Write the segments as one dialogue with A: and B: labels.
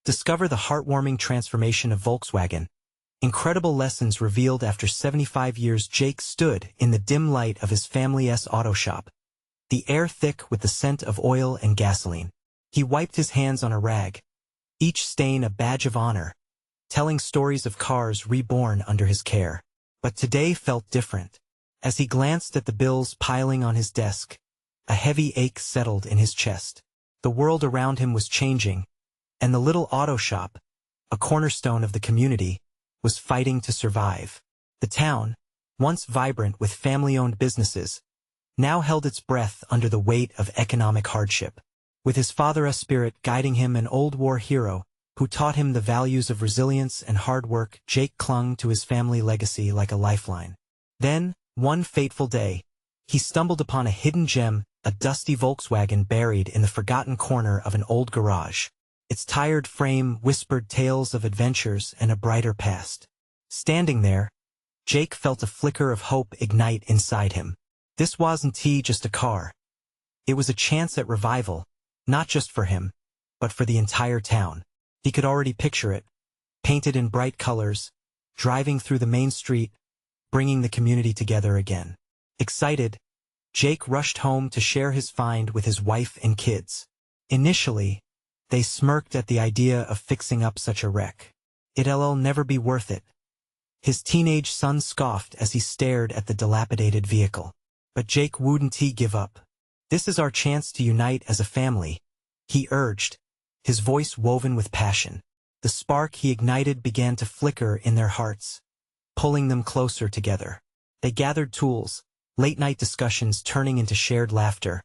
A: Discover the heartwarming transformation of Volkswagen. Incredible lessons revealed after 75 years. Jake stood in the dim light of his family's auto shop, the air thick with the scent of oil and gasoline. He wiped his hands on a rag, each stain a badge of honor, telling stories of cars reborn under his care. But today felt different. As he glanced at the bills piling on his desk, a heavy ache settled in his chest. The world around him was changing, and the little auto shop, a cornerstone of the community, was fighting to survive. The town, once vibrant with family-owned businesses, now held its breath under the weight of economic hardship. With his father's spirit guiding him, an old war hero who taught him the values of resilience and hard work, Jake clung to his family legacy like a lifeline. Then, one fateful day, he stumbled upon a hidden gem, a dusty Volkswagen buried in the forgotten corner of an old garage. Its tired frame whispered tales of adventures and a brighter past. Standing there, Jake felt a flicker of hope ignite inside him. This wasn't just a car. It was a chance at revival, not just for him, but for the entire town. He could already picture it, painted in bright colors, driving through the main street, bringing the community together again. Excited, Jake rushed home to share his find with his wife and kids. Initially, they smirked at the idea of fixing up such a wreck. It'll never be worth it. His teenage son scoffed as he stared at the dilapidated vehicle. But Jake wouldn't give up. "This is our chance to unite as a family," he urged, his voice woven with passion. The spark he ignited began to flicker in their hearts, pulling them closer together. They gathered tools, late-night discussions turning into shared laughter,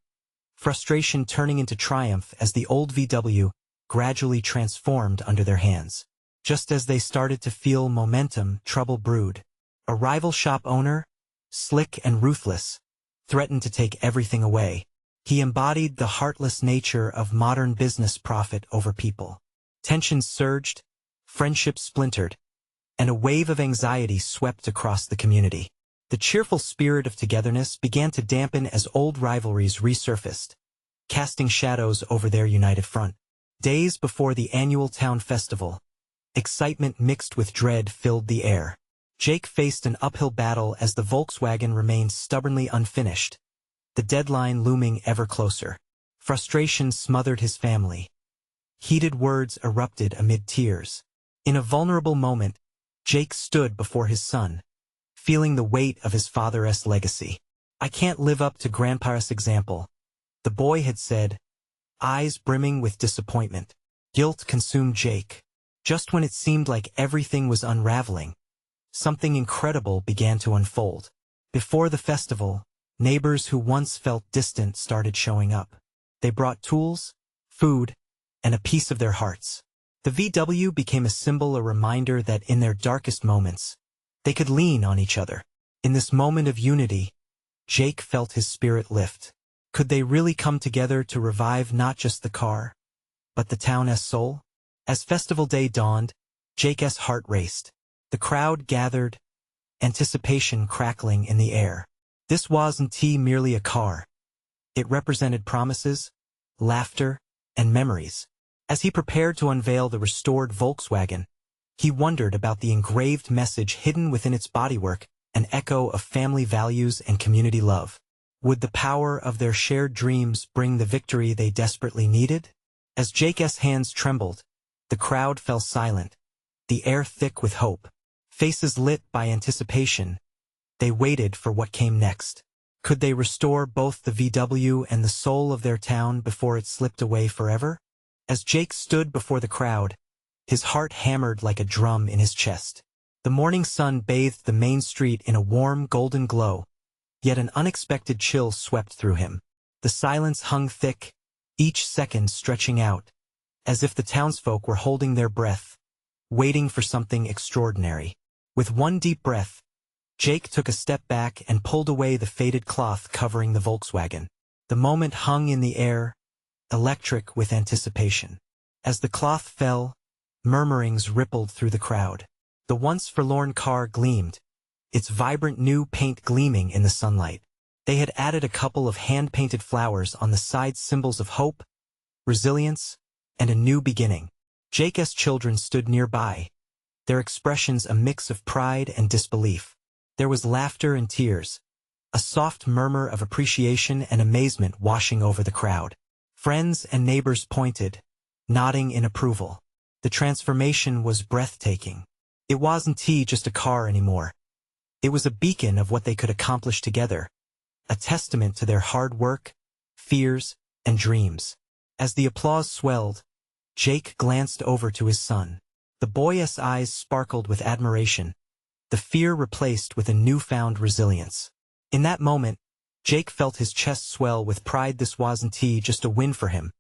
A: frustration turning into triumph as the old VW gradually transformed under their hands. Just as they started to feel momentum, trouble brewed. A rival shop owner, slick and ruthless, threatened to take everything away. He embodied the heartless nature of modern business, profit over people. Tensions surged, friendships splintered, and a wave of anxiety swept across the community. The cheerful spirit of togetherness began to dampen as old rivalries resurfaced, casting shadows over their united front. Days before the annual town festival, excitement mixed with dread filled the air. Jake faced an uphill battle as the Volkswagen remained stubbornly unfinished, the deadline looming ever closer. Frustration smothered his family. Heated words erupted amid tears. In a vulnerable moment, Jake stood before his son, feeling the weight of his father's legacy. "I can't live up to Grandpa's example," the boy had said, eyes brimming with disappointment. Guilt consumed Jake. Just when it seemed like everything was unraveling, something incredible began to unfold. Before the festival, neighbors who once felt distant started showing up. They brought tools, food, and a piece of their hearts. The VW became a symbol, a reminder that in their darkest moments, they could lean on each other. In this moment of unity, Jake felt his spirit lift. Could they really come together to revive not just the car, but the town's soul? As festival day dawned, Jake's heart raced. The crowd gathered, anticipation crackling in the air. This wasn't merely a car. It represented promises, laughter, and memories. As he prepared to unveil the restored Volkswagen, he wondered about the engraved message hidden within its bodywork, an echo of family values and community love. Would the power of their shared dreams bring the victory they desperately needed? As Jake's hands trembled, the crowd fell silent, the air thick with hope. Faces lit by anticipation, they waited for what came next. Could they restore both the VW and the soul of their town before it slipped away forever? As Jake stood before the crowd, his heart hammered like a drum in his chest. The morning sun bathed the main street in a warm golden glow, yet an unexpected chill swept through him. The silence hung thick, each second stretching out, as if the townsfolk were holding their breath, waiting for something extraordinary. With one deep breath, Jake took a step back and pulled away the faded cloth covering the Volkswagen. The moment hung in the air, electric with anticipation. As the cloth fell, murmurings rippled through the crowd. The once forlorn car gleamed, its vibrant new paint gleaming in the sunlight. They had added a couple of hand-painted flowers on the side, symbols of hope, resilience, and a new beginning. Jake's children stood nearby, their expressions a mix of pride and disbelief. There was laughter and tears, a soft murmur of appreciation and amazement washing over the crowd. Friends and neighbors pointed, nodding in approval. The transformation was breathtaking. It wasn't just a car anymore. It was a beacon of what they could accomplish together, a testament to their hard work, fears, and dreams. As the applause swelled, Jake glanced over to his son. The boy's eyes sparkled with admiration, the fear replaced with a newfound resilience. In that moment, Jake felt his chest swell with pride. This wasn't just a win for him,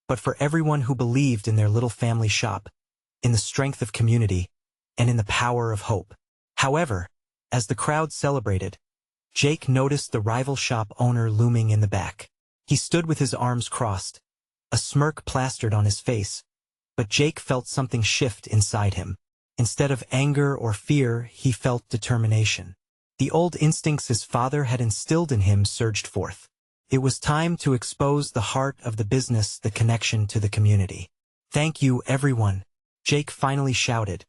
A: but for everyone who believed in their little family shop, in the strength of community, and in the power of hope. However, as the crowd celebrated, Jake noticed the rival shop owner looming in the back. He stood with his arms crossed, a smirk plastered on his face, but Jake felt something shift inside him. Instead of anger or fear, he felt determination. The old instincts his father had instilled in him surged forth. It was time to expose the heart of the business, the connection to the community. "Thank you, everyone," Jake finally shouted,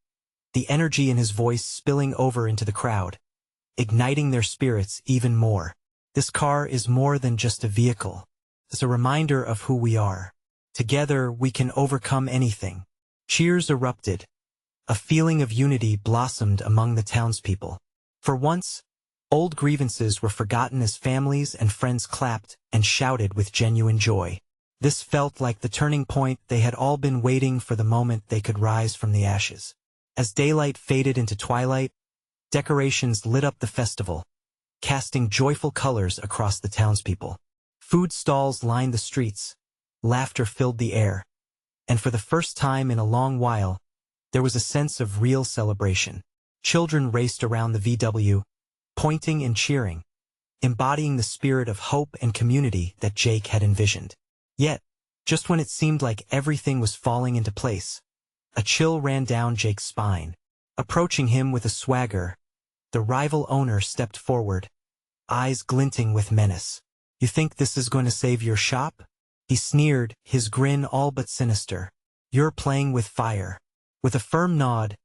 A: the energy in his voice spilling over into the crowd, igniting their spirits even more. "This car is more than just a vehicle. It's a reminder of who we are. Together, we can overcome anything." Cheers erupted. A feeling of unity blossomed among the townspeople. For once, old grievances were forgotten as families and friends clapped and shouted with genuine joy. This felt like the turning point. They had all been waiting for the moment they could rise from the ashes. As daylight faded into twilight, decorations lit up the festival, casting joyful colors across the townspeople. Food stalls lined the streets, laughter filled the air, and for the first time in a long while, there was a sense of real celebration. Children raced around the VW, pointing and cheering, embodying the spirit of hope and community that Jake had envisioned. Yet, just when it seemed like everything was falling into place, a chill ran down Jake's spine. Approaching him with a swagger, the rival owner stepped forward, eyes glinting with menace. "You think this is going to save your shop?" He sneered, his grin all but sinister. "You're playing with fire." With a firm nod,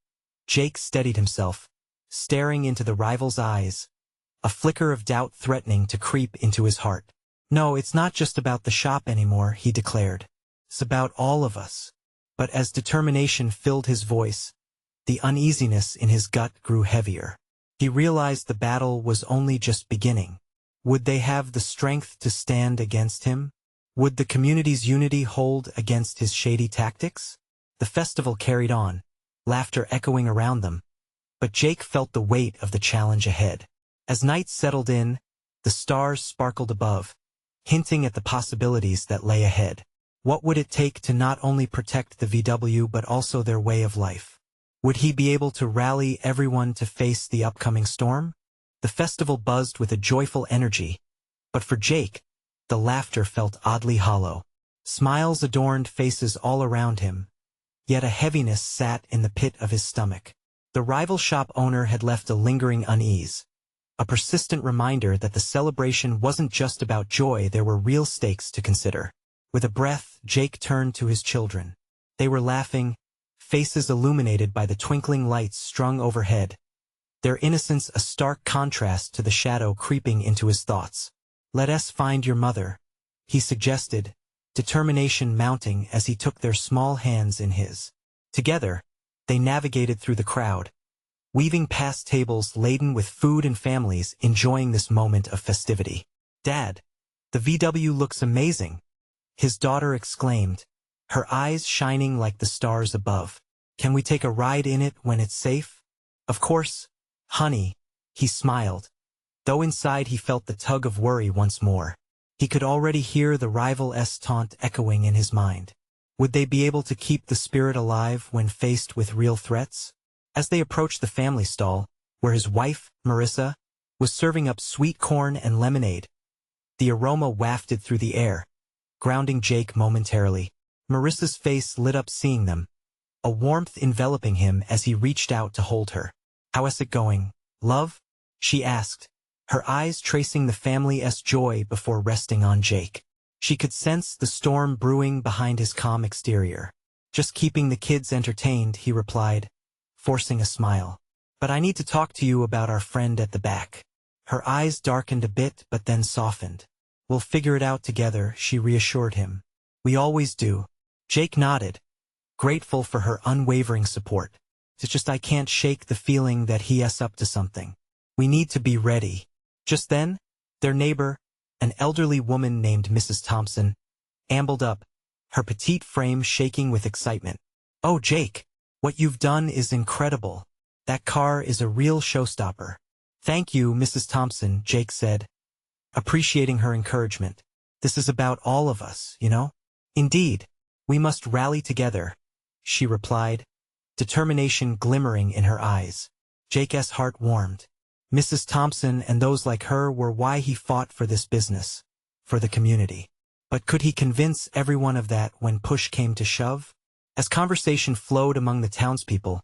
A: Jake steadied himself, staring into the rival's eyes, a flicker of doubt threatening to creep into his heart. "No, it's not just about the shop anymore," he declared. "It's about all of us." But as determination filled his voice, the uneasiness in his gut grew heavier. He realized the battle was only just beginning. Would they have the strength to stand against him? Would the community's unity hold against his shady tactics? The festival carried on, laughter echoing around them, but Jake felt the weight of the challenge ahead. As night settled in, the stars sparkled above, hinting at the possibilities that lay ahead. What would it take to not only protect the VW but also their way of life? Would he be able to rally everyone to face the upcoming storm? The festival buzzed with a joyful energy, but for Jake, the laughter felt oddly hollow. Smiles adorned faces all around him, yet a heaviness sat in the pit of his stomach. The rival shop owner had left a lingering unease, a persistent reminder that the celebration wasn't just about joy. There were real stakes to consider. With a breath, Jake turned to his children. They were laughing, faces illuminated by the twinkling lights strung overhead, their innocence a stark contrast to the shadow creeping into his thoughts. "Let us find your mother," he suggested, determination mounting as he took their small hands in his. Together, they navigated through the crowd, weaving past tables laden with food and families enjoying this moment of festivity. "Dad, the VW looks amazing," his daughter exclaimed, her eyes shining like the stars above. "Can we take a ride in it when it's safe?" "Of course, honey," he smiled, though inside he felt the tug of worry once more. He could already hear the rival's taunt echoing in his mind. Would they be able to keep the spirit alive when faced with real threats? As they approached the family stall, where his wife, Marissa, was serving up sweet corn and lemonade, the aroma wafted through the air, grounding Jake momentarily. Marissa's face lit up seeing them, a warmth enveloping him as he reached out to hold her. "How's it going, love?" she asked, her eyes tracing the family's joy before resting on Jake. She could sense the storm brewing behind his calm exterior. Just keeping the kids entertained, he replied, forcing a smile. But I need to talk to you about our friend at the back. Her eyes darkened a bit but then softened. We'll figure it out together, she reassured him. We always do. Jake nodded, grateful for her unwavering support. It's just I can't shake the feeling that he's up to something. We need to be ready. Just then, their neighbor, an elderly woman named Mrs. Thompson, ambled up, her petite frame shaking with excitement. Oh, Jake, what you've done is incredible. That car is a real showstopper. Thank you, Mrs. Thompson, Jake said, appreciating her encouragement. This is about all of us, you know? Indeed, we must rally together, she replied, determination glimmering in her eyes. Jake's heart warmed. Mrs. Thompson and those like her were why he fought for this business, for the community. But could he convince everyone of that when push came to shove? As conversation flowed among the townspeople,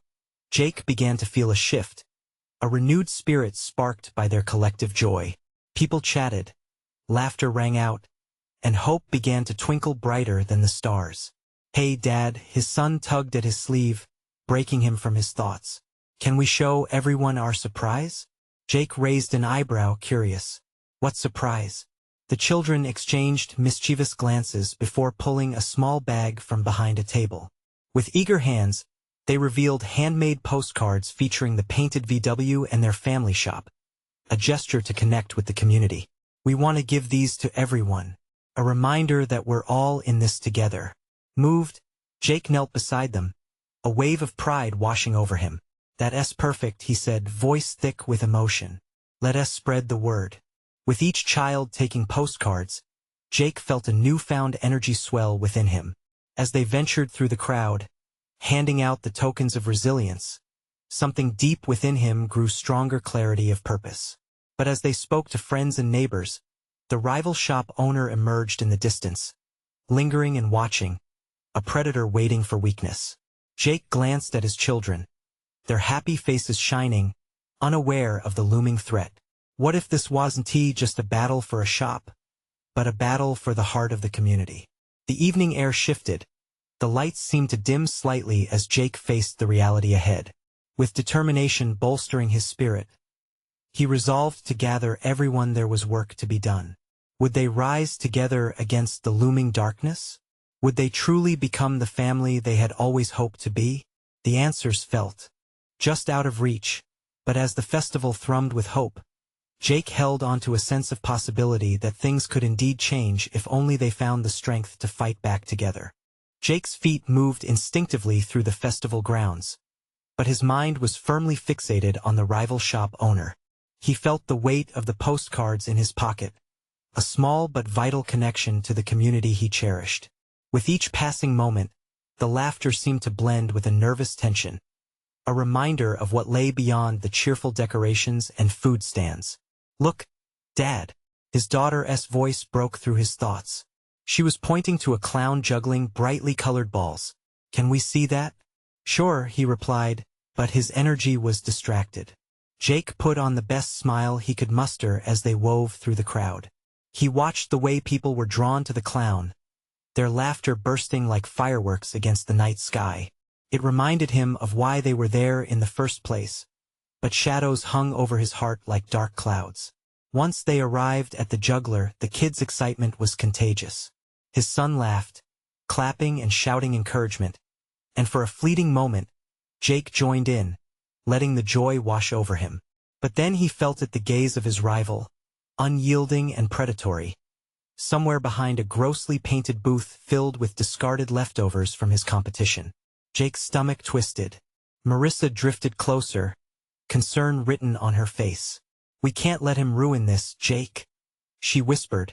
A: Jake began to feel a shift, a renewed spirit sparked by their collective joy. People chatted, laughter rang out, and hope began to twinkle brighter than the stars. Hey, Dad, his son tugged at his sleeve, breaking him from his thoughts. Can we show everyone our surprise? Jake raised an eyebrow, curious. What surprise? The children exchanged mischievous glances before pulling a small bag from behind a table. With eager hands, they revealed handmade postcards featuring the painted VW and their family shop, a gesture to connect with the community. We want to give these to everyone, a reminder that we're all in this together. Moved, Jake knelt beside them, a wave of pride washing over him. That's perfect, he said, voice thick with emotion. Let us spread the word. With each child taking postcards, Jake felt a newfound energy swell within him. As they ventured through the crowd, handing out the tokens of resilience, something deep within him grew stronger clarity of purpose. But as they spoke to friends and neighbors, the rival shop owner emerged in the distance, lingering and watching, a predator waiting for weakness. Jake glanced at his children, their happy faces shining, unaware of the looming threat. What if this wasn't just a battle for a shop, but a battle for the heart of the community? The evening air shifted. The lights seemed to dim slightly as Jake faced the reality ahead. With determination bolstering his spirit, he resolved to gather everyone. There was work to be done. Would they rise together against the looming darkness? Would they truly become the family they had always hoped to be? The answers felt just out of reach, but as the festival thrummed with hope, Jake held on to a sense of possibility that things could indeed change if only they found the strength to fight back together. Jake's feet moved instinctively through the festival grounds, but his mind was firmly fixated on the rival shop owner. He felt the weight of the postcards in his pocket, a small but vital connection to the community he cherished. With each passing moment, the laughter seemed to blend with a nervous tension, a reminder of what lay beyond the cheerful decorations and food stands. Look, Dad. His daughter's voice broke through his thoughts. She was pointing to a clown juggling brightly colored balls. Can we see that? Sure, he replied, but his energy was distracted. Jake put on the best smile he could muster as they wove through the crowd. He watched the way people were drawn to the clown, their laughter bursting like fireworks against the night sky. It reminded him of why they were there in the first place, but shadows hung over his heart like dark clouds. Once they arrived at the juggler, the kid's excitement was contagious. His son laughed, clapping and shouting encouragement, and for a fleeting moment, Jake joined in, letting the joy wash over him. But then he felt at the gaze of his rival, unyielding and predatory, somewhere behind a grossly painted booth filled with discarded leftovers from his competition. Jake's stomach twisted. Marissa drifted closer, concern written on her face. We can't let him ruin this, Jake, she whispered,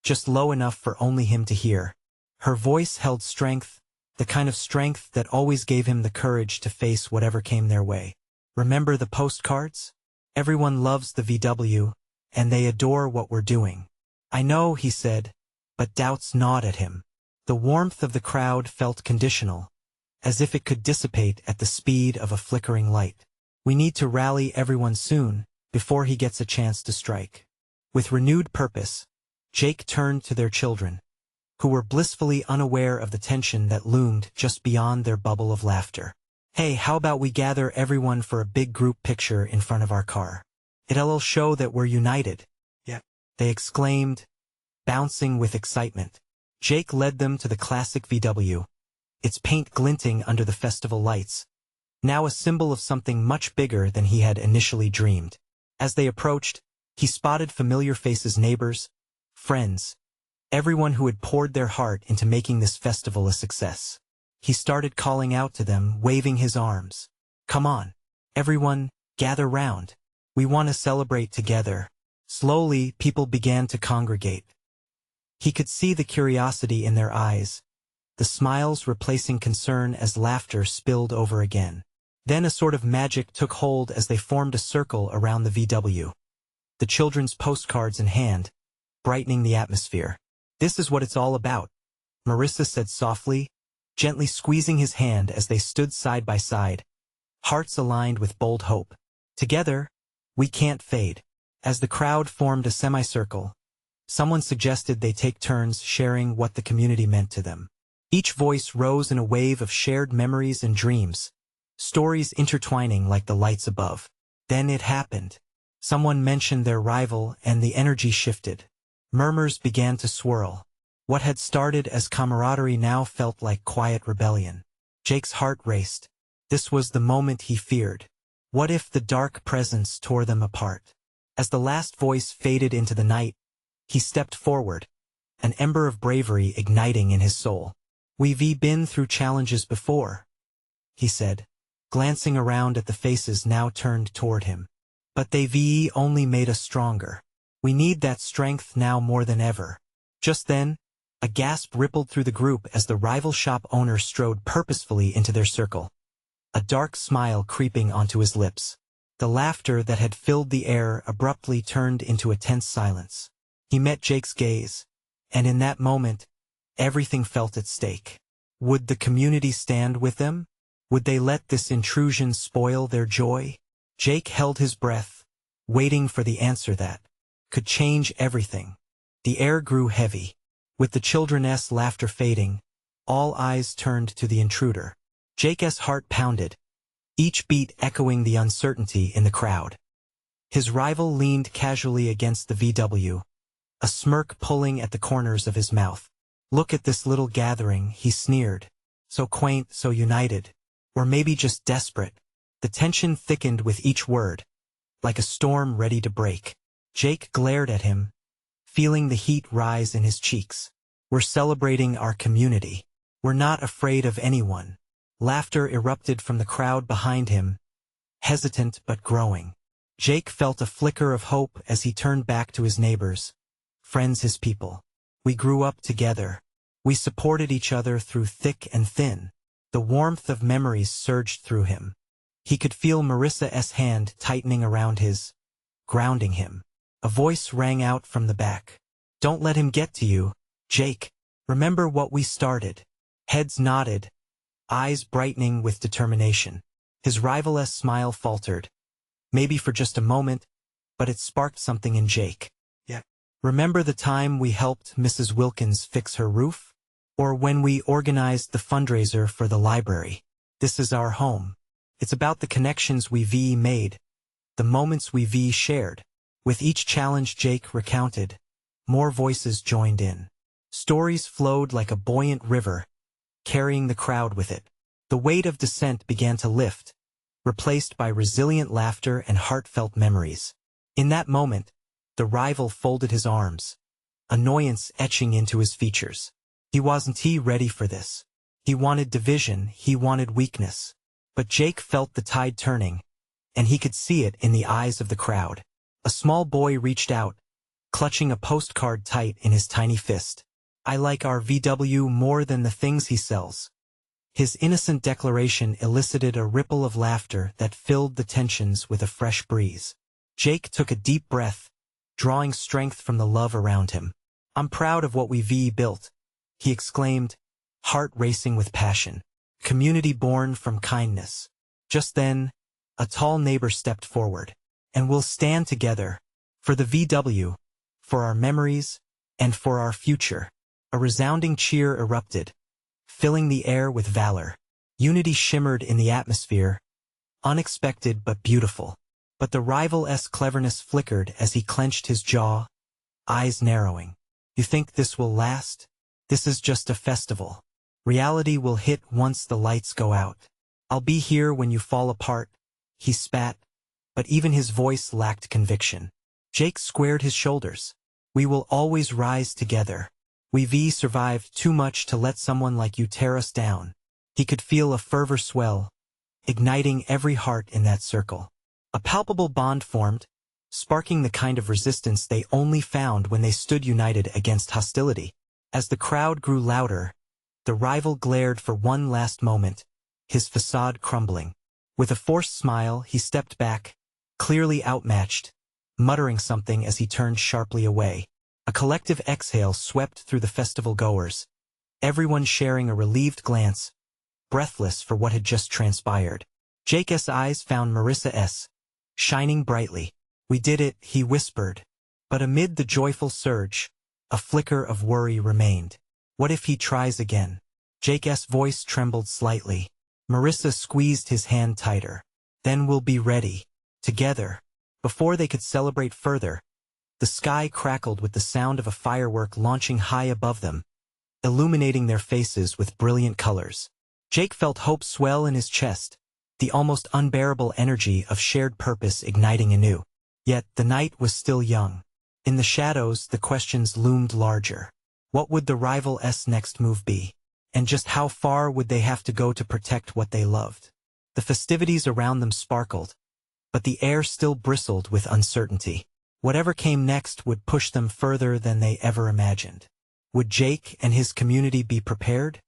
A: just low enough for only him to hear. Her voice held strength, the kind of strength that always gave him the courage to face whatever came their way. Remember the postcards? Everyone loves the VW, and they adore what we're doing. I know, he said, but doubts gnawed at him. The warmth of the crowd felt conditional, as if it could dissipate at the speed of a flickering light. We need to rally everyone soon, before he gets a chance to strike. With renewed purpose, Jake turned to their children. who were blissfully unaware of the tension that loomed just beyond their bubble of laughter. "Hey, how about we gather everyone for a big group picture in front of our car? It'll show that we're united." "Yeah," they exclaimed, bouncing with excitement. Jake led them to the classic VW, its paint glinting under the festival lights, now a symbol of something much bigger than he had initially dreamed. As they approached, he spotted familiar faces: neighbors, friends, everyone who had poured their heart into making this festival a success. He started calling out to them, waving his arms. "Come on, everyone, gather round. We want to celebrate together." Slowly, people began to congregate. He could see the curiosity in their eyes, the smiles replacing concern as laughter spilled over again. Then a sort of magic took hold as they formed a circle around the VW, the children's postcards in hand, brightening the atmosphere. "This is what it's all about," Marissa said softly, gently squeezing his hand as they stood side by side, hearts aligned with bold hope. "Together, we can't fade." As the crowd formed a semicircle, someone suggested they take turns sharing what the community meant to them. Each voice rose in a wave of shared memories and dreams, stories intertwining like the lights above. Then it happened. Someone mentioned their rival and the energy shifted. Murmurs began to swirl. What had started as camaraderie now felt like quiet rebellion. Jake's heart raced. This was the moment he feared. What if the dark presence tore them apart? As the last voice faded into the night, he stepped forward, an ember of bravery igniting in his soul. "We've been through challenges before," he said, glancing around at the faces now turned toward him. "But they've only made us stronger. We need that strength now more than ever." Just then, a gasp rippled through the group as the rival shop owner strode purposefully into their circle, a dark smile creeping onto his lips. The laughter that had filled the air abruptly turned into a tense silence. He met Jake's gaze, and in that moment, everything felt at stake. Would the community stand with them? Would they let this intrusion spoil their joy? Jake held his breath, waiting for the answer that could change everything. The air grew heavy. With the children's laughter fading, all eyes turned to the intruder. Jake's heart pounded, each beat echoing the uncertainty in the crowd. His rival leaned casually against the VW, a smirk pulling at the corners of his mouth. "Look at this little gathering," he sneered. "So quaint, so united. Or maybe just desperate." The tension thickened with each word, like a storm ready to break. Jake glared at him, feeling the heat rise in his cheeks. "We're celebrating our community. We're not afraid of anyone." Laughter erupted from the crowd behind him, hesitant but growing. Jake felt a flicker of hope as he turned back to his neighbors, friends, his people. "We grew up together. We supported each other through thick and thin." The warmth of memories surged through him. He could feel Marissa's hand tightening around his, grounding him. A voice rang out from the back. "Don't let him get to you, Jake. Remember what we started." Heads nodded, eyes brightening with determination. His rival's smile faltered, maybe for just a moment, but it sparked something in Jake. "Yeah. Remember the time we helped Mrs. Wilkins fix her roof? Or when we organized the fundraiser for the library? This is our home. It's about the connections we've made, the moments we've shared." With each challenge Jake recounted, more voices joined in. Stories flowed like a buoyant river, carrying the crowd with it. The weight of dissent began to lift, replaced by resilient laughter and heartfelt memories. In that moment, the rival folded his arms, annoyance etching into his features. He wasn't ready for this. He wanted division, he wanted weakness. But Jake felt the tide turning, and he could see it in the eyes of the crowd. A small boy reached out, clutching a postcard tight in his tiny fist. "I like our VW more than the things he sells." His innocent declaration elicited a ripple of laughter that filled the tensions with a fresh breeze. Jake took a deep breath, drawing strength from the love around him. "I'm proud of what we've built," he exclaimed, heart racing with passion. "Community born from kindness." Just then, a tall neighbor stepped forward. "And we'll stand together, for the VW, for our memories, and for our future." A resounding cheer erupted, filling the air with valor. Unity shimmered in the atmosphere, unexpected but beautiful. But the rival's cleverness flickered as he clenched his jaw, eyes narrowing. You think this will last? This is just a festival. Reality will hit once the lights go out. I'll be here when you fall apart, he spat, but even his voice lacked conviction. Jake squared his shoulders. We will always rise together. We've survived too much to let someone like you tear us down. He could feel a fervor swell, igniting every heart in that circle. A palpable bond formed, sparking the kind of resistance they only found when they stood united against hostility. As the crowd grew louder, the rival glared for one last moment, his facade crumbling. With a forced smile, he stepped back, clearly outmatched, muttering something as he turned sharply away. A collective exhale swept through the festival goers, everyone sharing a relieved glance, breathless for what had just transpired. Jake's eyes found Marissa's, shining brightly. We did it, he whispered. But amid the joyful surge, a flicker of worry remained. What if he tries again? Jake's voice trembled slightly. Marissa squeezed his hand tighter. Then we'll be ready. Together. Before they could celebrate further, the sky crackled with the sound of a firework launching high above them, illuminating their faces with brilliant colors. Jake felt hope swell in his chest, the almost unbearable energy of shared purpose igniting anew. Yet the night was still young. In the shadows, the questions loomed larger. What would the rival's next move be? And just how far would they have to go to protect what they loved? The festivities around them sparkled, but the air still bristled with uncertainty. Whatever came next would push them further than they ever imagined. Would Jake and his community be prepared?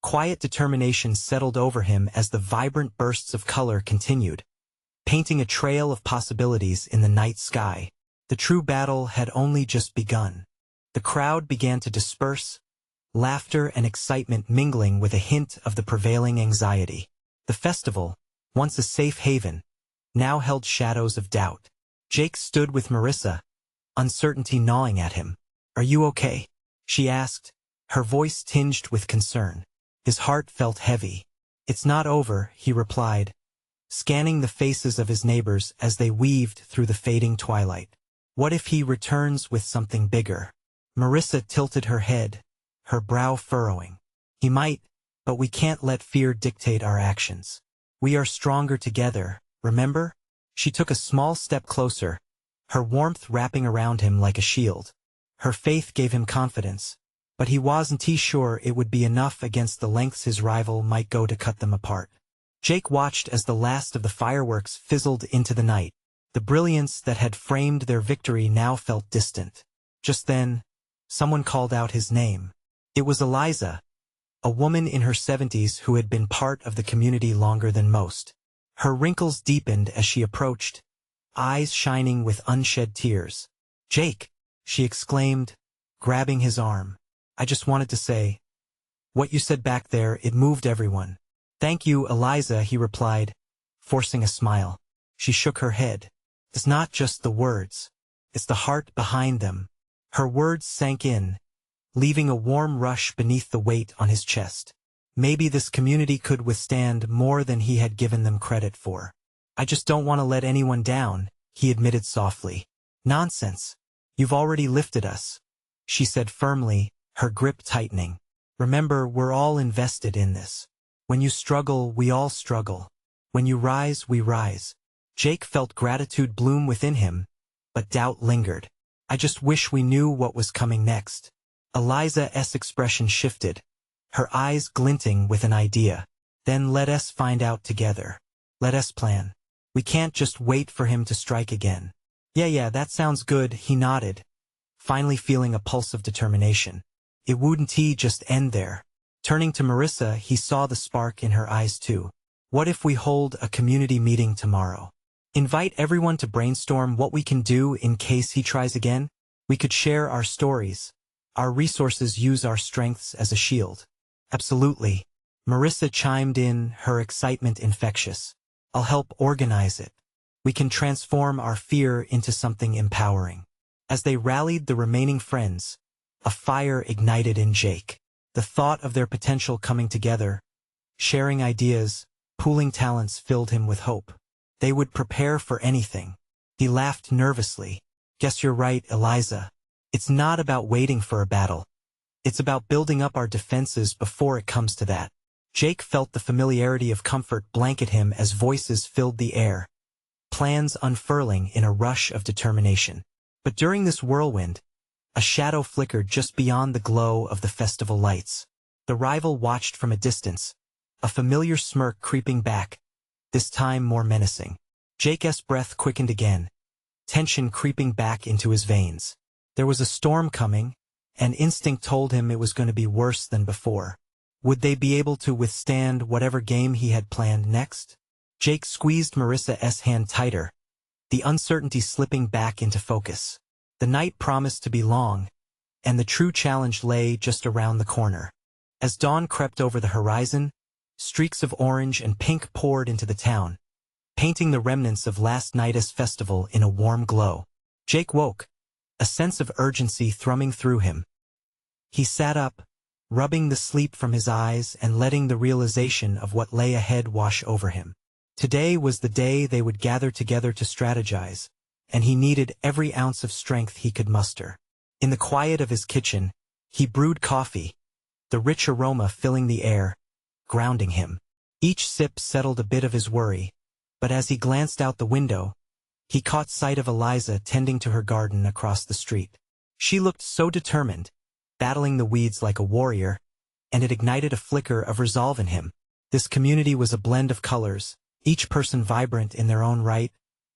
A: Quiet determination settled over him as the vibrant bursts of color continued, painting a trail of possibilities in the night sky. The true battle had only just begun. The crowd began to disperse, laughter and excitement mingling with a hint of the prevailing anxiety. The festival, once a safe haven, now held shadows of doubt. Jake stood with Marissa, uncertainty gnawing at him. Are you okay? She asked, her voice tinged with concern. His heart felt heavy. It's not over, he replied, scanning the faces of his neighbors as they weaved through the fading twilight. What if he returns with something bigger? Marissa tilted her head, her brow furrowing. He might, but we can't let fear dictate our actions. We are stronger together, remember? She took a small step closer, her warmth wrapping around him like a shield. Her faith gave him confidence, but he wasn't sure it would be enough against the lengths his rival might go to cut them apart. Jake watched as the last of the fireworks fizzled into the night. The brilliance that had framed their victory now felt distant. Just then, someone called out his name. It was Eliza, a woman in her 70s who had been part of the community longer than most. Her wrinkles deepened as she approached, eyes shining with unshed tears. Jake, she exclaimed, grabbing his arm. I just wanted to say, what you said back there, it moved everyone. Thank you, Eliza, he replied, forcing a smile. She shook her head. It's not just the words. It's the heart behind them. Her words sank in, leaving a warm rush beneath the weight on his chest. Maybe this community could withstand more than he had given them credit for. I just don't want to let anyone down, he admitted softly. Nonsense. You've already lifted us, she said firmly, her grip tightening. Remember, we're all invested in this. When you struggle, we all struggle. When you rise, we rise. Jake felt gratitude bloom within him, but doubt lingered. I just wish we knew what was coming next. Eliza's expression shifted, her eyes glinting with an idea. Then let us find out together. Let us plan. We can't just wait for him to strike again. Yeah, that sounds good, he nodded, finally feeling a pulse of determination. It wouldn't just end there. Turning to Marissa, he saw the spark in her eyes too. What if we hold a community meeting tomorrow? Invite everyone to brainstorm what we can do in case he tries again? We could share our stories, our resources, use our strengths as a shield. Absolutely. Marissa chimed in, her excitement infectious. I'll help organize it. We can transform our fear into something empowering. As they rallied the remaining friends, A fire ignited in Jake. The thought of their potential coming together, sharing ideas, pooling talents filled him with hope. They would prepare for anything. He laughed nervously. Guess you're right, Eliza. It's not about waiting for a battle. It's about building up our defenses before it comes to that. Jake felt the familiarity of comfort blanket him as voices filled the air, plans unfurling in a rush of determination. But during this whirlwind, a shadow flickered just beyond the glow of the festival lights. The rival watched from a distance, a familiar smirk creeping back, this time more menacing. Jake's breath quickened again, tension creeping back into his veins. There was a storm coming, and instinct told him it was going to be worse than before. Would they be able to withstand whatever game he had planned next? Jake squeezed Marissa's hand tighter, the uncertainty slipping back into focus. The night promised to be long, and the true challenge lay just around the corner. As dawn crept over the horizon, streaks of orange and pink poured into the town, painting the remnants of last night's festival in a warm glow. Jake woke, a sense of urgency thrumming through him. He sat up, rubbing the sleep from his eyes and letting the realization of what lay ahead wash over him. Today was the day they would gather together to strategize, and he needed every ounce of strength he could muster. In the quiet of his kitchen, he brewed coffee, the rich aroma filling the air, grounding him. Each sip settled a bit of his worry, but as he glanced out the window, he caught sight of Eliza tending to her garden across the street. She looked so determined, battling the weeds like a warrior, and it ignited a flicker of resolve in him. This community was a blend of colors, each person vibrant in their own right,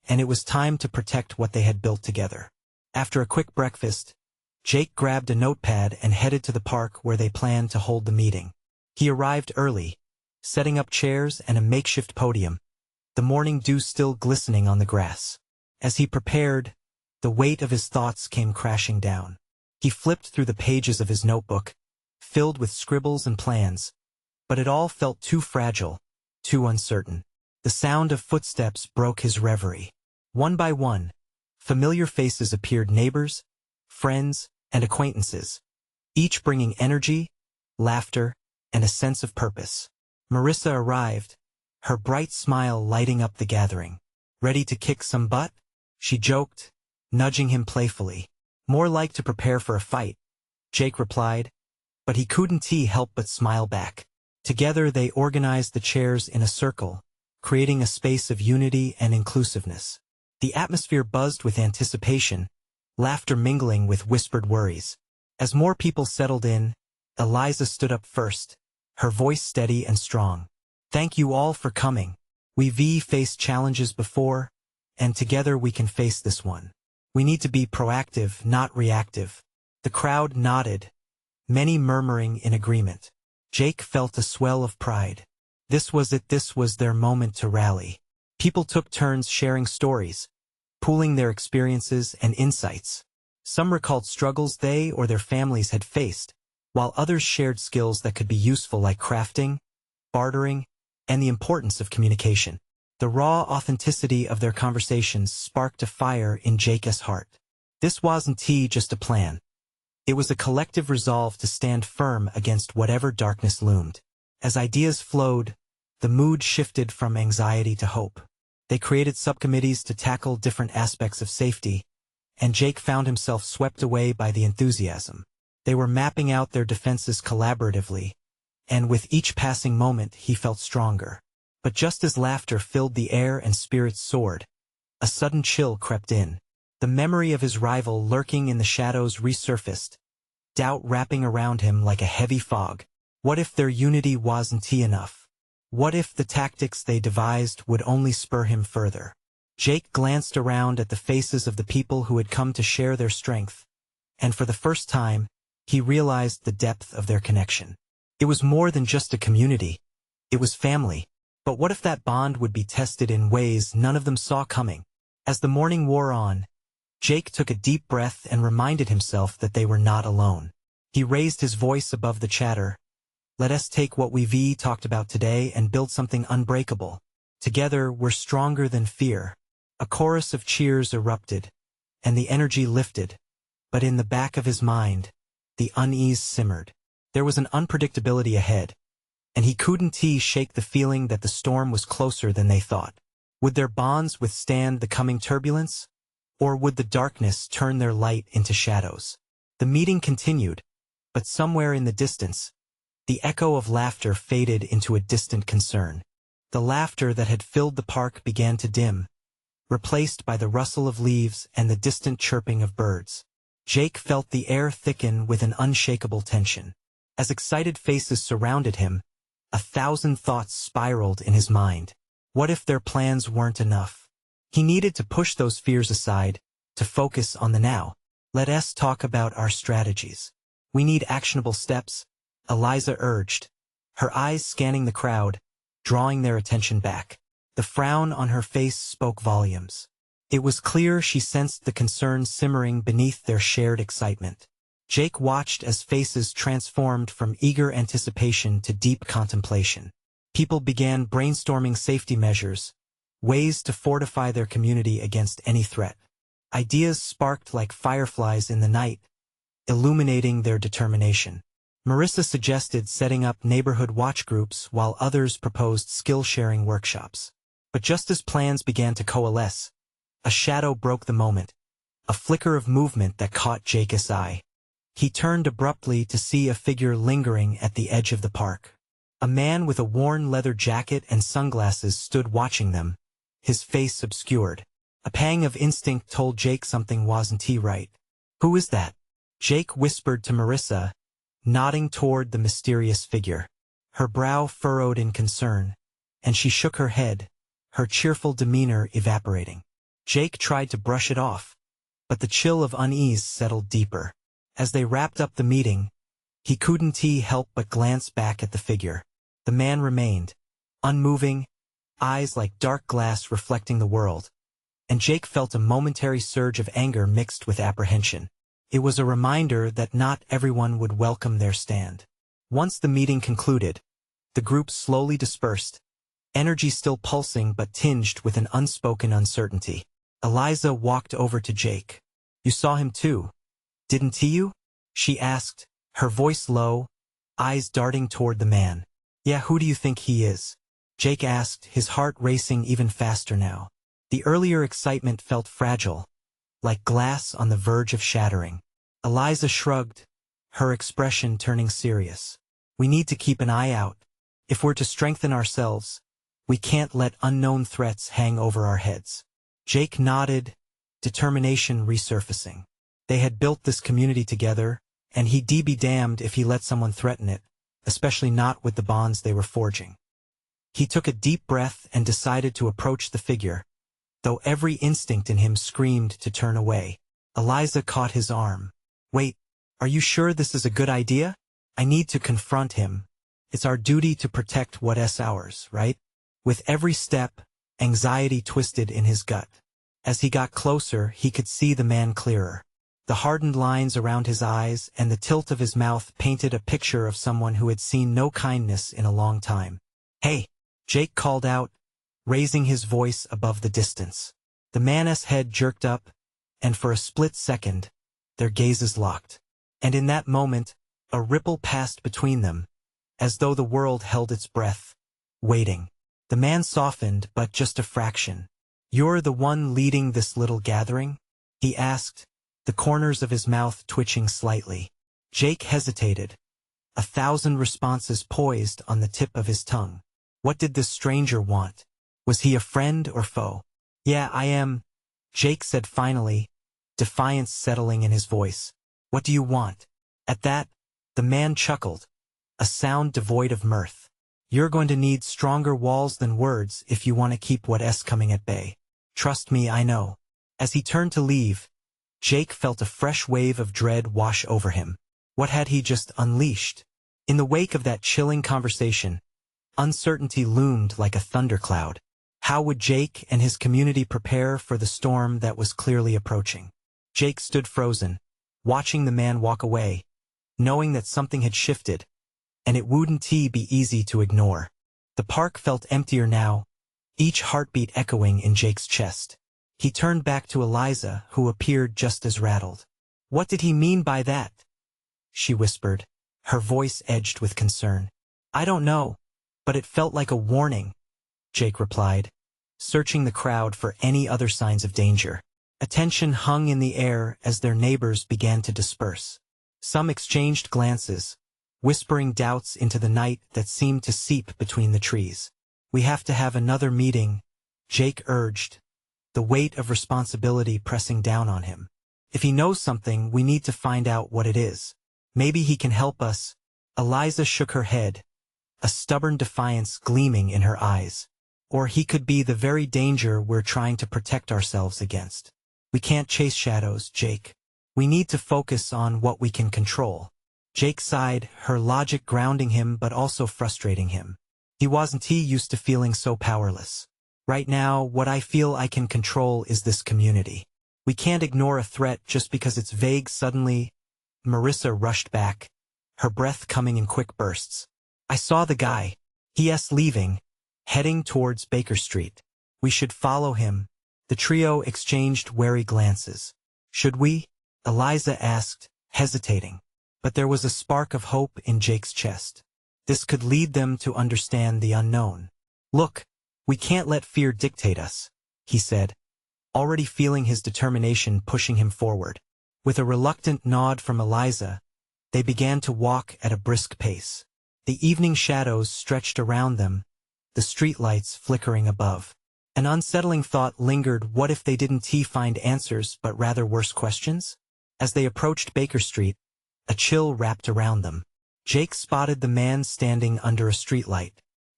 A: and it was time to protect what they had built together. After a quick breakfast, Jake grabbed a notepad and headed to the park where they planned to hold the meeting. He arrived early, setting up chairs and a makeshift podium, the morning dew still glistening on the grass. As he prepared, the weight of his thoughts came crashing down. He flipped through the pages of his notebook, filled with scribbles and plans, but it all felt too fragile, too uncertain. The sound of footsteps broke his reverie. One by one, familiar faces appeared: neighbors, friends, and acquaintances, each bringing energy, laughter, and a sense of purpose. Marissa arrived, her bright smile lighting up the gathering. "Ready to kick some butt?" she joked, nudging him playfully. "More like to prepare for a fight," Jake replied, but he couldn't help but smile back. Together they organized the chairs in a circle, creating a space of unity and inclusiveness. The atmosphere buzzed with anticipation, laughter mingling with whispered worries. As more people settled in, Eliza stood up first, her voice steady and strong. "Thank you all for coming. We've faced challenges before, and together we can face this one. We need to be proactive, not reactive." The crowd nodded, many murmuring in agreement. Jake felt a swell of pride. This was it, this was their moment to rally. People took turns sharing stories, pooling their experiences and insights. Some recalled struggles they or their families had faced, while others shared skills that could be useful like crafting, bartering, and the importance of communication. The raw authenticity of their conversations sparked a fire in Jake's heart. This wasn't just a plan. It was a collective resolve to stand firm against whatever darkness loomed. As ideas flowed, the mood shifted from anxiety to hope. They created subcommittees to tackle different aspects of safety, and Jake found himself swept away by the enthusiasm. They were mapping out their defenses collaboratively, and with each passing moment he felt stronger. But just as laughter filled the air and spirits soared, a sudden chill crept in. The memory of his rival lurking in the shadows resurfaced, doubt wrapping around him like a heavy fog. What if their unity wasn't enough? What if the tactics they devised would only spur him further? Jake glanced around at the faces of the people who had come to share their strength, and for the first time, he realized the depth of their connection. It was more than just a community. It was family. But what if that bond would be tested in ways none of them saw coming? As the morning wore on, Jake took a deep breath and reminded himself that they were not alone. He raised his voice above the chatter. "Let us take what we've talked about today and build something unbreakable. Together, we're stronger than fear." A chorus of cheers erupted, and the energy lifted. But in the back of his mind, the unease simmered. There was an unpredictability ahead, and he couldn't shake the feeling that the storm was closer than they thought. Would their bonds withstand the coming turbulence? Or would the darkness turn their light into shadows? The meeting continued, but somewhere in the distance, the echo of laughter faded into a distant concern. The laughter that had filled the park began to dim, replaced by the rustle of leaves and the distant chirping of birds. Jake felt the air thicken with an unshakable tension. As excited faces surrounded him, 1,000 thoughts spiraled in his mind. What if their plans weren't enough? He needed to push those fears aside, to focus on the now. Let us talk about our strategies. We need actionable steps, Eliza urged, her eyes scanning the crowd, drawing their attention back. The frown on her face spoke volumes. It was clear she sensed the concern simmering beneath their shared excitement. Jake watched as faces transformed from eager anticipation to deep contemplation. People began brainstorming safety measures, ways to fortify their community against any threat. Ideas sparked like fireflies in the night, illuminating their determination. Marissa suggested setting up neighborhood watch groups while others proposed skill-sharing workshops. But just as plans began to coalesce, a shadow broke the moment, a flicker of movement that caught Jake's eye. He turned abruptly to see a figure lingering at the edge of the park. A man with a worn leather jacket and sunglasses stood watching them, his face obscured. A pang of instinct told Jake something wasn't right. "Who is that?" Jake whispered to Marissa, nodding toward the mysterious figure. Her brow furrowed in concern, and she shook her head, her cheerful demeanor evaporating. Jake tried to brush it off, but the chill of unease settled deeper. As they wrapped up the meeting, he couldn't help but glance back at the figure. The man remained, unmoving, eyes like dark glass reflecting the world, and Jake felt a momentary surge of anger mixed with apprehension. It was a reminder that not everyone would welcome their stand. Once the meeting concluded, the group slowly dispersed, energy still pulsing but tinged with an unspoken uncertainty. Eliza walked over to Jake. "You saw him too, didn't you?" she asked, her voice low, eyes darting toward the man. "Yeah, who do you think he is?" Jake asked, his heart racing even faster now. The earlier excitement felt fragile, like glass on the verge of shattering. Eliza shrugged, her expression turning serious. "We need to keep an eye out. If we're to strengthen ourselves, we can't let unknown threats hang over our heads." Jake nodded, determination resurfacing. They had built this community together, and he'd be damned if he let someone threaten it, especially not with the bonds they were forging. He took a deep breath and decided to approach the figure, though every instinct in him screamed to turn away. Eliza caught his arm. "Wait, are you sure this is a good idea? I need to confront him. It's our duty to protect what's ours, right?" With every step, anxiety twisted in his gut. As he got closer, he could see the man clearer. The hardened lines around his eyes and the tilt of his mouth painted a picture of someone who had seen no kindness in a long time. "Hey!" Jake called out, raising his voice above the distance. The man's head jerked up, and for a split second, their gazes locked. And in that moment, a ripple passed between them, as though the world held its breath, waiting. The man softened, but just a fraction. "You're the one leading this little gathering?" he asked, the corners of his mouth twitching slightly. Jake hesitated, 1,000 responses poised on the tip of his tongue. What did this stranger want? Was he a friend or foe? "Yeah, I am," Jake said finally, defiance settling in his voice. "What do you want?" At that, the man chuckled, a sound devoid of mirth. "You're going to need stronger walls than words if you want to keep what's coming at bay. Trust me, I know." As he turned to leave, Jake felt a fresh wave of dread wash over him. What had he just unleashed? In the wake of that chilling conversation, uncertainty loomed like a thundercloud. How would Jake and his community prepare for the storm that was clearly approaching? Jake stood frozen, watching the man walk away, knowing that something had shifted, and it wouldn't be easy to ignore. The park felt emptier now, each heartbeat echoing in Jake's chest. He turned back to Eliza, who appeared just as rattled. "What did he mean by that?" she whispered, her voice edged with concern. I don't know, but it felt like a warning, Jake replied, searching the crowd for any other signs of danger. Attention hung in the air as their neighbors began to disperse. Some exchanged glances, whispering doubts into the night that seemed to seep between the trees. We have to have another meeting, Jake urged, the weight of responsibility pressing down on him. If he knows something, we need to find out what it is. Maybe he can help us. Eliza shook her head, a stubborn defiance gleaming in her eyes. Or he could be the very danger we're trying to protect ourselves against. We can't chase shadows, Jake. We need to focus on what we can control. Jake sighed, her logic grounding him but also frustrating him. He wasn't used to feeling so powerless. Right now, what I feel I can control is this community. We can't ignore a threat just because it's vague. Suddenly, Marissa rushed back, her breath coming in quick bursts. I saw the guy. He's leaving, heading towards Baker Street. We should follow him. The trio exchanged wary glances. Should we? Eliza asked, hesitating. But there was a spark of hope in Jake's chest. This could lead them to understand the unknown. Look, we can't let fear dictate us, he said, already feeling his determination pushing him forward. With a reluctant nod from Eliza, they began to walk at a brisk pace. The evening shadows stretched around them, the streetlights flickering above. An unsettling thought lingered. What if they didn't find answers but rather worse questions? As they approached Baker Street, a chill wrapped around them. Jake spotted the man standing under a streetlight.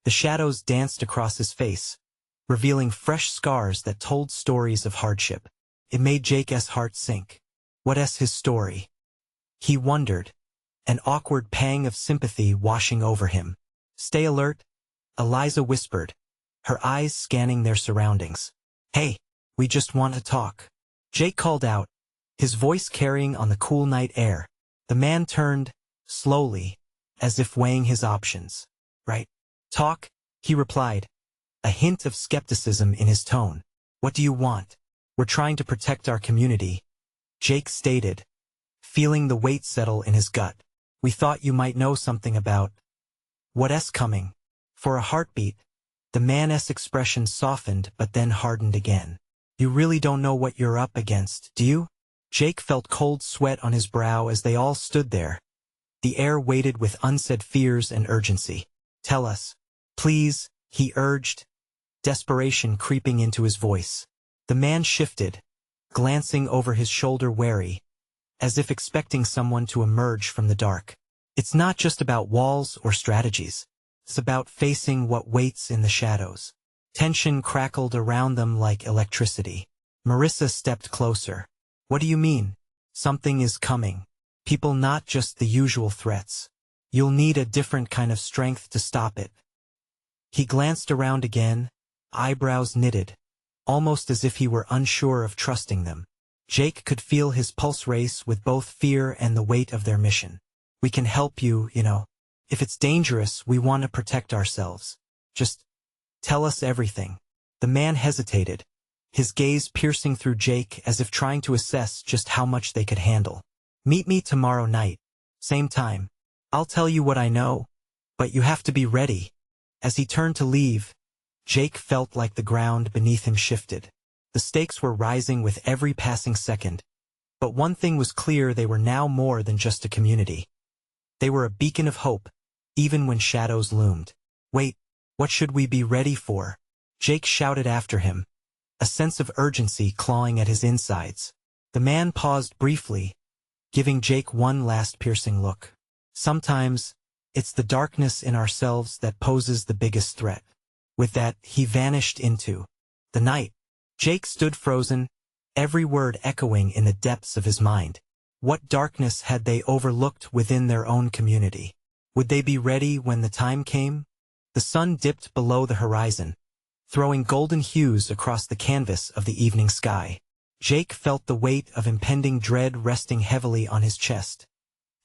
A: The shadows danced across his face, revealing fresh scars that told stories of hardship. It made Jake's heart sink. What's his story? He wondered, an awkward pang of sympathy washing over him. Stay alert, Eliza whispered, her eyes scanning their surroundings. Hey, we just want to talk. Jake called out, his voice carrying on the cool night air. The man turned, slowly, as if weighing his options. Right? Talk, he replied, a hint of skepticism in his tone. What do you want? We're trying to protect our community, Jake stated, feeling the weight settle in his gut. We thought you might know something about what's coming. For a heartbeat, the man's expression softened but then hardened again. You really don't know what you're up against, do you? Jake felt cold sweat on his brow as they all stood there. The air weighted with unsaid fears and urgency. Tell us, please, he urged, desperation creeping into his voice. The man shifted, glancing over his shoulder wary, as if expecting someone to emerge from the dark. It's not just about walls or strategies. It's about facing what waits in the shadows. Tension crackled around them like electricity. Marissa stepped closer. What do you mean? Something is coming. People, not just the usual threats. You'll need a different kind of strength to stop it. He glanced around again, eyebrows knitted, almost as if he were unsure of trusting them. Jake could feel his pulse race with both fear and the weight of their mission. We can help you, If it's dangerous, we want to protect ourselves. Just tell us everything. The man hesitated, his gaze piercing through Jake as if trying to assess just how much they could handle. Meet me tomorrow night. Same time. I'll tell you what I know, but you have to be ready. As he turned to leave, Jake felt like the ground beneath him shifted. The stakes were rising with every passing second. But one thing was clear: they were now more than just a community. They were a beacon of hope, even when shadows loomed. Wait, what should we be ready for? Jake shouted after him, a sense of urgency clawing at his insides. The man paused briefly, giving Jake one last piercing look. Sometimes, it's the darkness in ourselves that poses the biggest threat. With that, he vanished into the night. Jake stood frozen, every word echoing in the depths of his mind. What darkness had they overlooked within their own community? Would they be ready when the time came? The sun dipped below the horizon, throwing golden hues across the canvas of the evening sky. Jake felt the weight of impending dread resting heavily on his chest,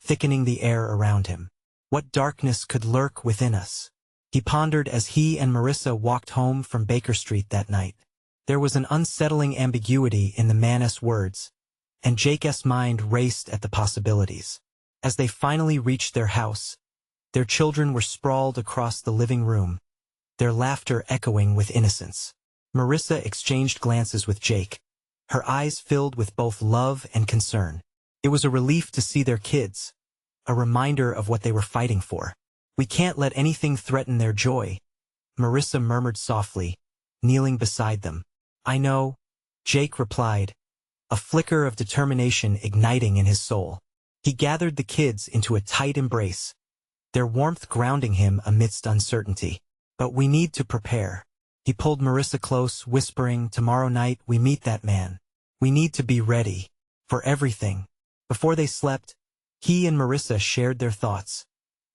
A: thickening the air around him. What darkness could lurk within us? He pondered as he and Marissa walked home from Baker Street that night. There was an unsettling ambiguity in the man's words, and Jake's mind raced at the possibilities. As they finally reached their house, their children were sprawled across the living room, their laughter echoing with innocence. Marissa exchanged glances with Jake, her eyes filled with both love and concern. It was a relief to see their kids, a reminder of what they were fighting for. "We can't let anything threaten their joy," Marissa murmured softly, kneeling beside them. "I know," Jake replied, a flicker of determination igniting in his soul. He gathered the kids into a tight embrace, their warmth grounding him amidst uncertainty. "But we need to prepare." He pulled Marissa close, whispering, "Tomorrow night we meet that man. We need to be ready for everything." Before they slept, he and Marissa shared their thoughts,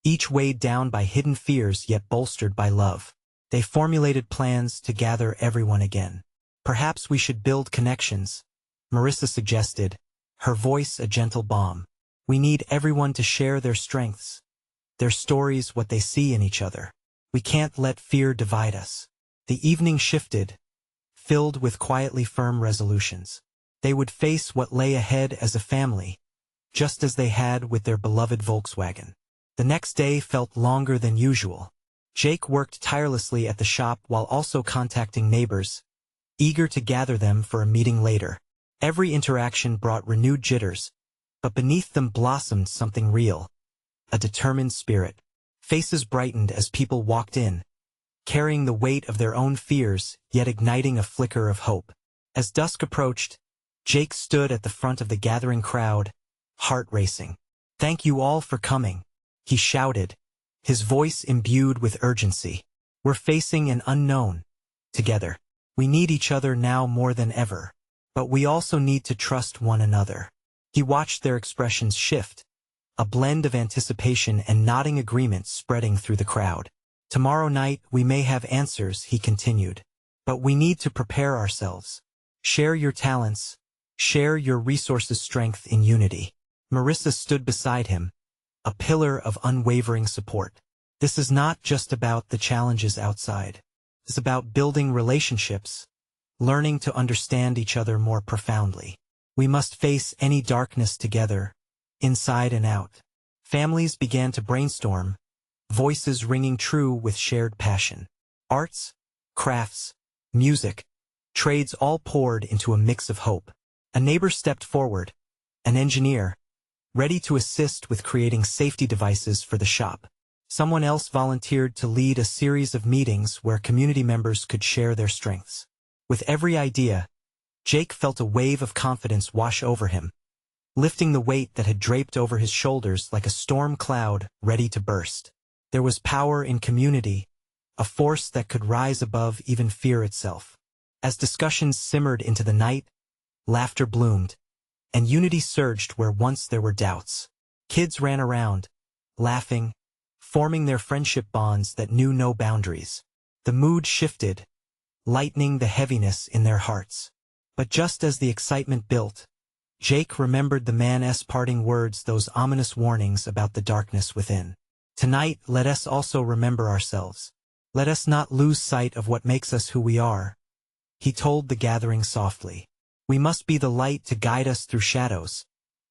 A: each weighed down by hidden fears yet bolstered by love. They formulated plans to gather everyone again. "Perhaps we should build connections," Marissa suggested, her voice a gentle balm. "We need everyone to share their strengths, their stories, what they see in each other. We can't let fear divide us." The evening shifted, filled with quietly firm resolutions. They would face what lay ahead as a family, just as they had with their beloved Volkswagen. The next day felt longer than usual. Jake worked tirelessly at the shop while also contacting neighbors, eager to gather them for a meeting later. Every interaction brought renewed jitters, but beneath them blossomed something real, a determined spirit. Faces brightened as people walked in, carrying the weight of their own fears, yet igniting a flicker of hope. As dusk approached, Jake stood at the front of the gathering crowd, heart racing. "Thank you all for coming," he shouted, his voice imbued with urgency. "We're facing an unknown together. We need each other now more than ever. But we also need to trust one another." He watched their expressions shift, a blend of anticipation and nodding agreement spreading through the crowd. "Tomorrow night we may have answers," he continued. "But we need to prepare ourselves. Share your talents, share your resources, strength in unity." Marissa stood beside him, a pillar of unwavering support. "This is not just about the challenges outside. It's about building relationships, learning to understand each other more profoundly. We must face any darkness together, inside and out." Families began to brainstorm, voices ringing true with shared passion. Arts, crafts, music, trades all poured into a mix of hope. A neighbor stepped forward, an engineer, ready to assist with creating safety devices for the shop. Someone else volunteered to lead a series of meetings where community members could share their strengths. With every idea, Jake felt a wave of confidence wash over him, lifting the weight that had draped over his shoulders like a storm cloud ready to burst. There was power in community, a force that could rise above even fear itself. As discussions simmered into the night, laughter bloomed, and unity surged where once there were doubts. Kids ran around, laughing, forming their friendship bonds that knew no boundaries. The mood shifted, lightening the heaviness in their hearts. But just as the excitement built, Jake remembered the man's parting words, those ominous warnings about the darkness within. "Tonight, let us also remember ourselves. Let us not lose sight of what makes us who we are," he told the gathering softly. "We must be the light to guide us through shadows,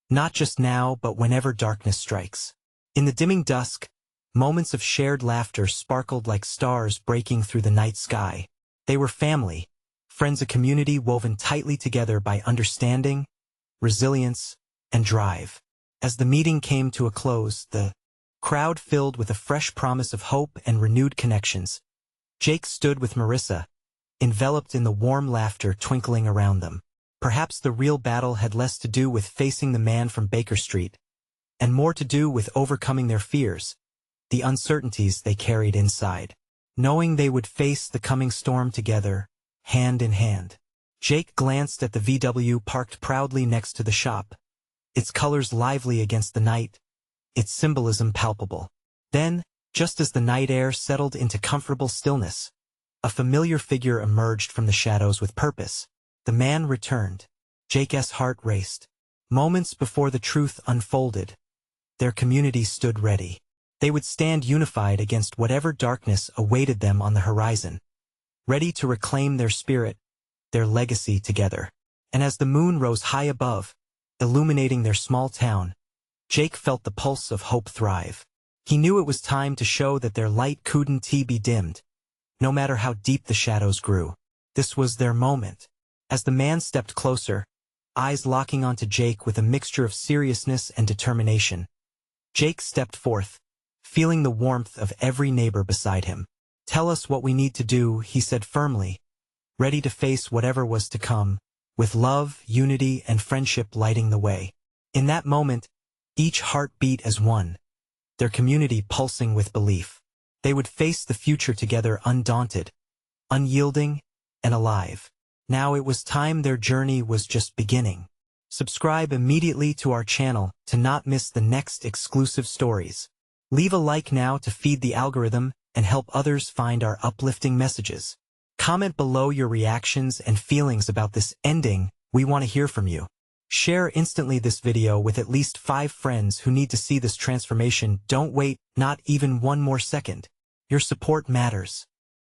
A: not just now but whenever darkness strikes." In the dimming dusk, moments of shared laughter sparkled like stars breaking through the night sky. They were family, friends, a community woven tightly together by understanding, resilience, and drive. As the meeting came to a close, the crowd filled with a fresh promise of hope and renewed connections. Jake stood with Marissa, enveloped in the warm laughter twinkling around them. Perhaps the real battle had less to do with facing the man from Baker Street, and more to do with overcoming their fears, the uncertainties they carried inside. Knowing they would face the coming storm together, hand in hand. Jake glanced at the VW parked proudly next to the shop, its colors lively against the night, its symbolism palpable. Then, just as the night air settled into comfortable stillness, a familiar figure emerged from the shadows with purpose. The man returned. Jake's heart raced. Moments before the truth unfolded, their community stood ready. They would stand unified against whatever darkness awaited them on the horizon, ready to reclaim their spirit, their legacy together. And as the moon rose high above, illuminating their small town, Jake felt the pulse of hope thrive. He knew it was time to show that their light couldn't be dimmed, no matter how deep the shadows grew. This was their moment. As the man stepped closer, eyes locking onto Jake with a mixture of seriousness and determination, Jake stepped forth, feeling the warmth of every neighbor beside him. "Tell us what we need to do," he said firmly, ready to face whatever was to come, with love, unity, and friendship lighting the way. In that moment, each heart beat as one, their community pulsing with belief. They would face the future together undaunted, unyielding, and alive. Now it was time. Their journey was just beginning. Subscribe immediately to our channel to not miss the next exclusive stories. Leave a like now to feed the algorithm and help others find our uplifting messages. Comment below your reactions and feelings about this ending. We want to hear from you. Share instantly this video with at least 5 friends who need to see this transformation. Don't wait, not even one more second. Your support matters.